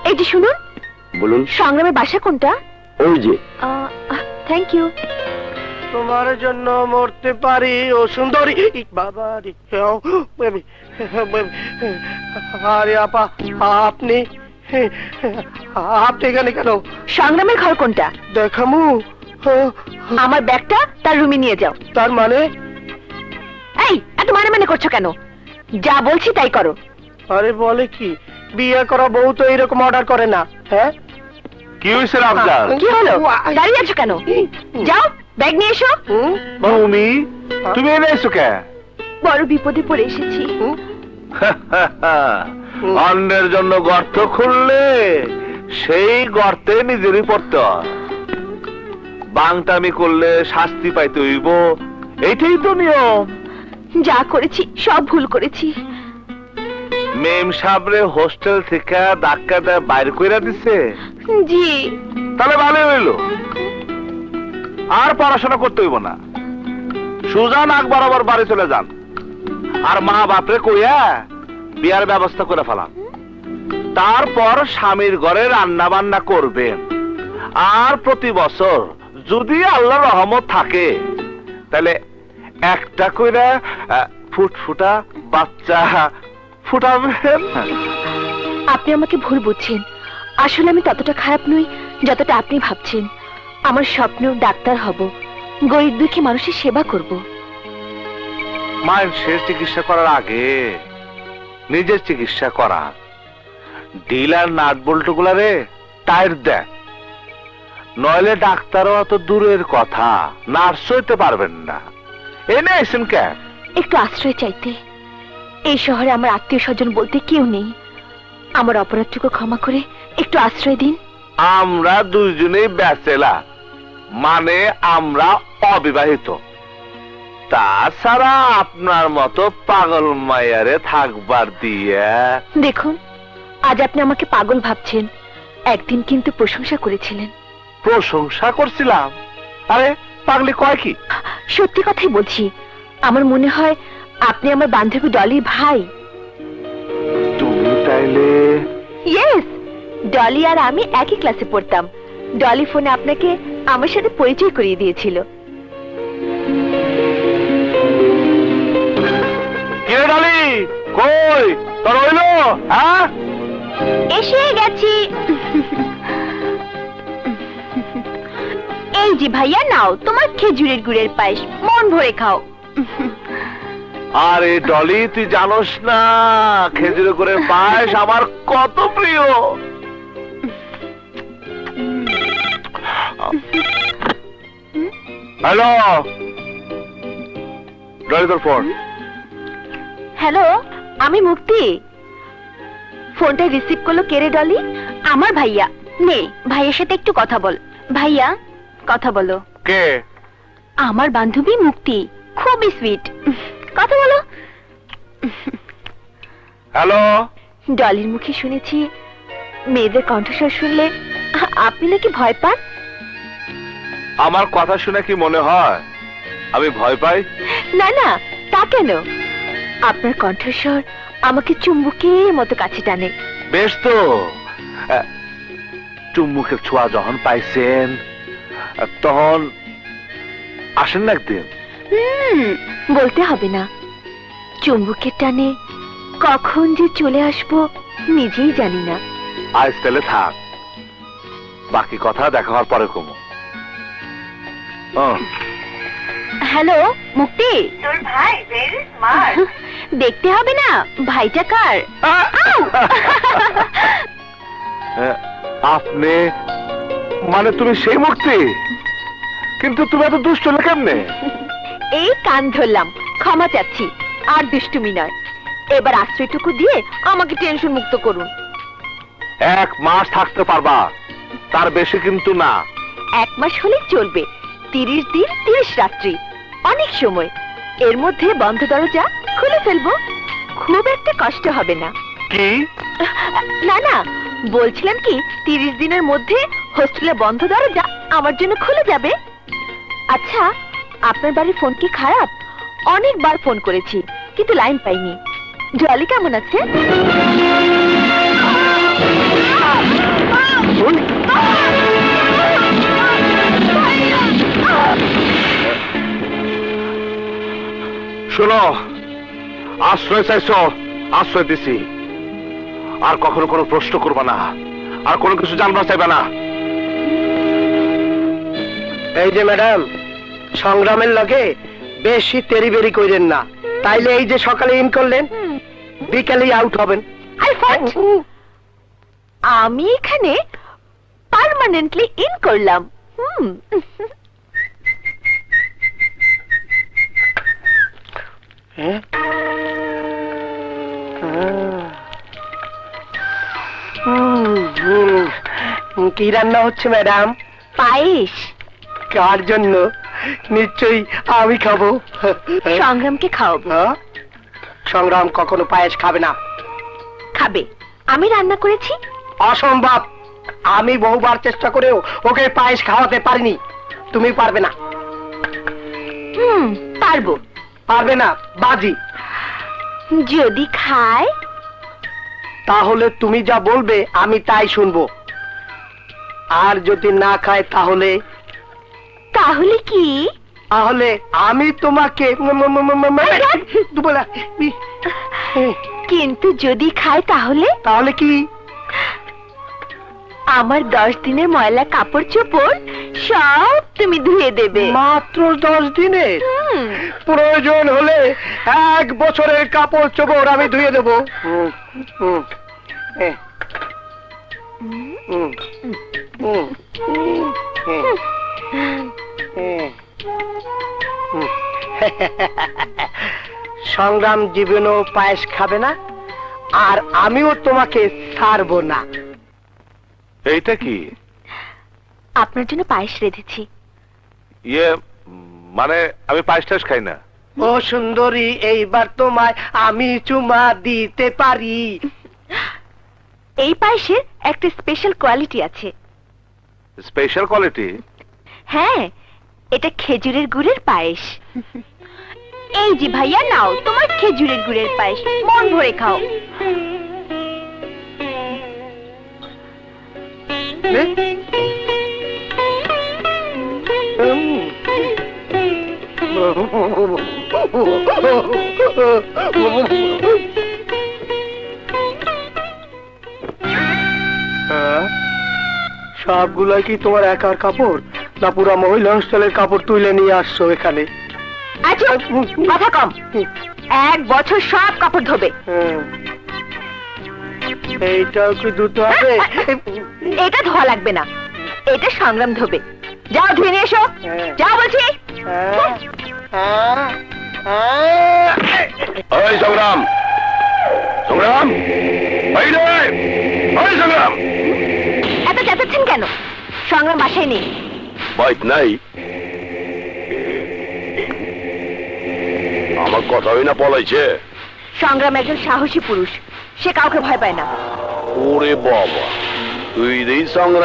এই যে শুনুন। বলুন। সংগ্রামের বাসা কোনটা? ওই যে। Thank you. তোমার জন্য মরতে পারি ও সুন্দরী বাবা রে। আরে আপা, আপনি আপনি এখানে কেন? সংগ্রামের ঘর কোনটা? দেখামু। আমার ব্যাগটা তার রুমে নিয়ে যাও। তার মানে? এই এত মানে মানে করছো কেন? যা বলছি তাই করো। আরে বলে কি, বিয়ে করা বউ তো এইরকম অর্ডার করে না। হ্যাঁ, কি হয়েছে রামজান? কি হলো? দাঁড়িয়ে আছো কেন? যাও ব্যাগ নিয়ে এসো। তুমি তুমি এনে এসো কে? বড় বিপদে পড়ে এসেছি। অন্যের জন্য গর্ত খুললে সেই গর্তে নিজেরই পড়তে হয়। বাংটামি করলে শাস্তি পাইতে হইব, এইটাই তো নিয়ম। যা করেছি সব ভুল করেছি। মেম সাবরে হোস্টেল থেকে ধাক্কা দেয় বাইর কইরা দিছে। জি। তাহলে ভালো হইল, আর পড়াশোনা করতে হইব না। সুজা নাক বরাবর বাড়ি চলে যান, আর মা বাপরে কইয়া বিয়ার ব্যবস্থা করে ফেলান। তারপর স্বামীর ঘরে রান্না বান্না করবেন। আর প্রতি বছর যদি আল্লাহর রহমত থাকে তাহলে একটা কইরা ফুটফুটা বাচ্চা ফুটাবেন। আপনি আমাকে ভুল বুঝছেন। আসলে আমি ততটা খারাপ নই যতটা আপনি ভাবছেন। আমার স্বপ্ন ডাক্তার হব, গরিব দুঃখী মানুষের সেবা করব। মায়ের শেষ চিকিৎসা করার আগে নিজের চিকিৎসা করা। ডিলার নাট বল্টু গুলারে টায়ার দেন, নইলে ডাক্তারও অত দূরের কথা, নার্স হইতে পারবেন না। এনে আইসেন কেন? একটু আশ্রয় চাইতে। এই শহরে আমার আত্মীয় স্বজন বলতে কেউ নেই। আমার অপরাধটুকু ক্ষমা করে একটু আশ্রয় দিন। আমরা দুইজনেই ব্যাচেলার, মানে আমরা অবিবাহিত। তাছাড়া আপনার মতো পাগল মায়ারে থাকবার দিয়ে। দেখুন, আজ আপনি আমাকে পাগল ভাবছেন, একদিন কিন্তু প্রশংসা করেছিলেন। প্রশংসা করছিলাম? আরে পাগলি কয় কি? সত্যি কথাই বলছি। আমার মনে হয় আপনি আমার বান্ধবী ডলির ভাই। তুমি তাইলে? ইয়েস, ডলি আর আমি একই ক্লাসে পড়তাম। ডলি ফোনে আপনাকে আমার সাথে পরিচয় করিয়ে দিয়েছিল। কে ডলি? কই তোর হইলো? হ্যাঁ, এসে গেছি। এই যে ভাইয়া, নাও তোমার খেজুরের গুড়ের পায়েস, মন ভরে খাও। আরে ডলি, তুই জানোস না খেজুর করে পায়েস আমার কত প্রিয়। হ্যালো ডলি, তোর ফোন। হ্যালো, আমি মুক্তি। ফোনটা রিসিভ করলো কে রে ডলি? আমার ভাইয়া। নে ভাইয়ের সাথে একটু কথা বল। ভাইয়া, কথা বলো। কে? আমার বান্ধবী মুক্তি, খুবই সুইট, কথা বলো। হ্যালো। ডলির মুখে শুনেছি মেয়েদের কণ্ঠস্বর শুনলে আপনি নাকি ভয় পান। আমার কথা শুনে কি মনে হয় আমি ভয় পাই? না না, তা কেন? আপনার কণ্ঠস্বর আমাকে চুম্বকের মতো কাছে টানে। বেশ তো, চুম্বুকের ছোঁয়া যখন পাইছেন তখন আসেন না একদিন। বলতে হবে না। চুম্বকের টানে কখন যে চলে আসবো নিজেই জানি না। আজ তাহলে থাক, বাকি কথা দেখা হওয়ার পরে কমো। হ্যালো মুক্তি, তোর ভাই ভেরি স্মার্ট। দেখতে হবে না ভাইটা কার। আপনি মানে তুমি সেই মুক্তি? কিন্তু তুমি এত দুষ্ট হলে কেমনে? এই কান ধরলাম, ক্ষমা চাচ্ছি। আর দুষ্টুমি নয়, এবার আশ্রয়টুকু দিয়ে আমাকে টেনশন মুক্ত করুন। 1 মাস থাকতে পারবা, তার বেশি কিন্তু না। 1 মাস হলে চলবে, 30 দিন 30 রাত্রি, অনেক সময়। এর মধ্যে বন্ধ দরজা খুলে ফেলবো, খুব একটা কষ্ট হবে না। কি? না না, বলছিলাম কি 30 দিনের মধ্যে হোস্টেলে বন্ধ দরজা আমার জন্য খুলে যাবে। আচ্ছা, আপনার বাড়ির ফোন কি খারাপ? অনেকবার ফোন করেছি কিন্তু লাইন পাইনি। জলি কেমন আছে? শোনো, আশ্রয় চাইছো, আশ্রয় দিছি। আর কখনো কোনো প্রশ্ন করবা না, আর কোনো কিছু জানবা চাইবে না। এই যে ম্যাডাম, সংগ্রামের লগে বেশি তেরি কইরেন না, তাইলে এই যে সকালে ইন করলেন, বিকালেই আউট হবেন। আরে ফাট! আমি এখানে পার্মানেন্টলি ইন করলাম। হ্যাঁ? কি রান্না হচ্ছে ম্যাডাম? পায়েস। কার জন্য? নিশ্চয়ই আমি খাবো। সংগ্রামকে খাওয়াবো। হ্যাঁ? সংগ্রাম কখনো পায়েস খাবে না। খাবে। আমি রান্না করেছি। অসম্ভব, আমি বহুবার চেষ্টা করেও ওকে পায়েস খাওয়াতে পারিনি। তুমি পারবে না। পারবো। পারবে না, বাজি। যদি খায় তাহলে তুমি যা বলবে আমি তাই শুনবো, আর যদি না খায় তাহলে? তাহলে কি? তাহলে আমি তোমাকে কিন্তু যদি খায় তাহলে? তাহলে কি? আমার 10 দিনের ময়লা কাপড় চোপড় সব তুমি ধুয়ে দেবে। মাত্র 10 দিনে? প্রয়োজন হলে 1 বছরের কাপড় চোপড় আমি ধুয়ে দেবো। সংগ্রাম জীবনেও পায়েস খাবে না, আর আমিও তোমাকে ছাড়বো না। এইটা কি? আপনার জন্য পায়েস রেঁধেছি। ইয়ে, মানে আমি পায়েস টায়েস খাই না। ও সুন্দরী, এইবার তোমায় আমি চুমা দিতে পারি। এই পায়েসের একটা স্পেশাল কোয়ালিটি আছে। Special quality? হ্যাঁ, এটা খেজুরের গুড়ের পায়েস। এই যে ভাইয়া, নাও তোমার খেজুরের গুড়ের পায়েস, মন ভরে খাও। সবগুলাই কি তোমার একার কাপড়, না পুরা মহিলা হোস্টেলের কাপড় তুলে নিয়ে আসছো এখানে? আচ্ছা, কথা কম। 1 বছর সব কাপড় ধোবে। এইটাও কি ধুতে হবে? এটা ধোয়া লাগবে না, এটা সংগ্রাম ধোবে। যাও ধুয়ে নিয়ে এসো, যাও বলছি। ওই সংগ্রাম, সংগ্রাম, ওই রে, ওই সংগ্রাম। এত চেঁচাচ্ছেন কেন? সংগ্রাম বাসায় নেই। বাইক নাই? আমার কথা হই না পলাইছে? সংগ্রাম একজন সাহসী পুরুষ, সে কাউকে ভয় পায় না। ওরে বাবা, তুই সংগ্রাম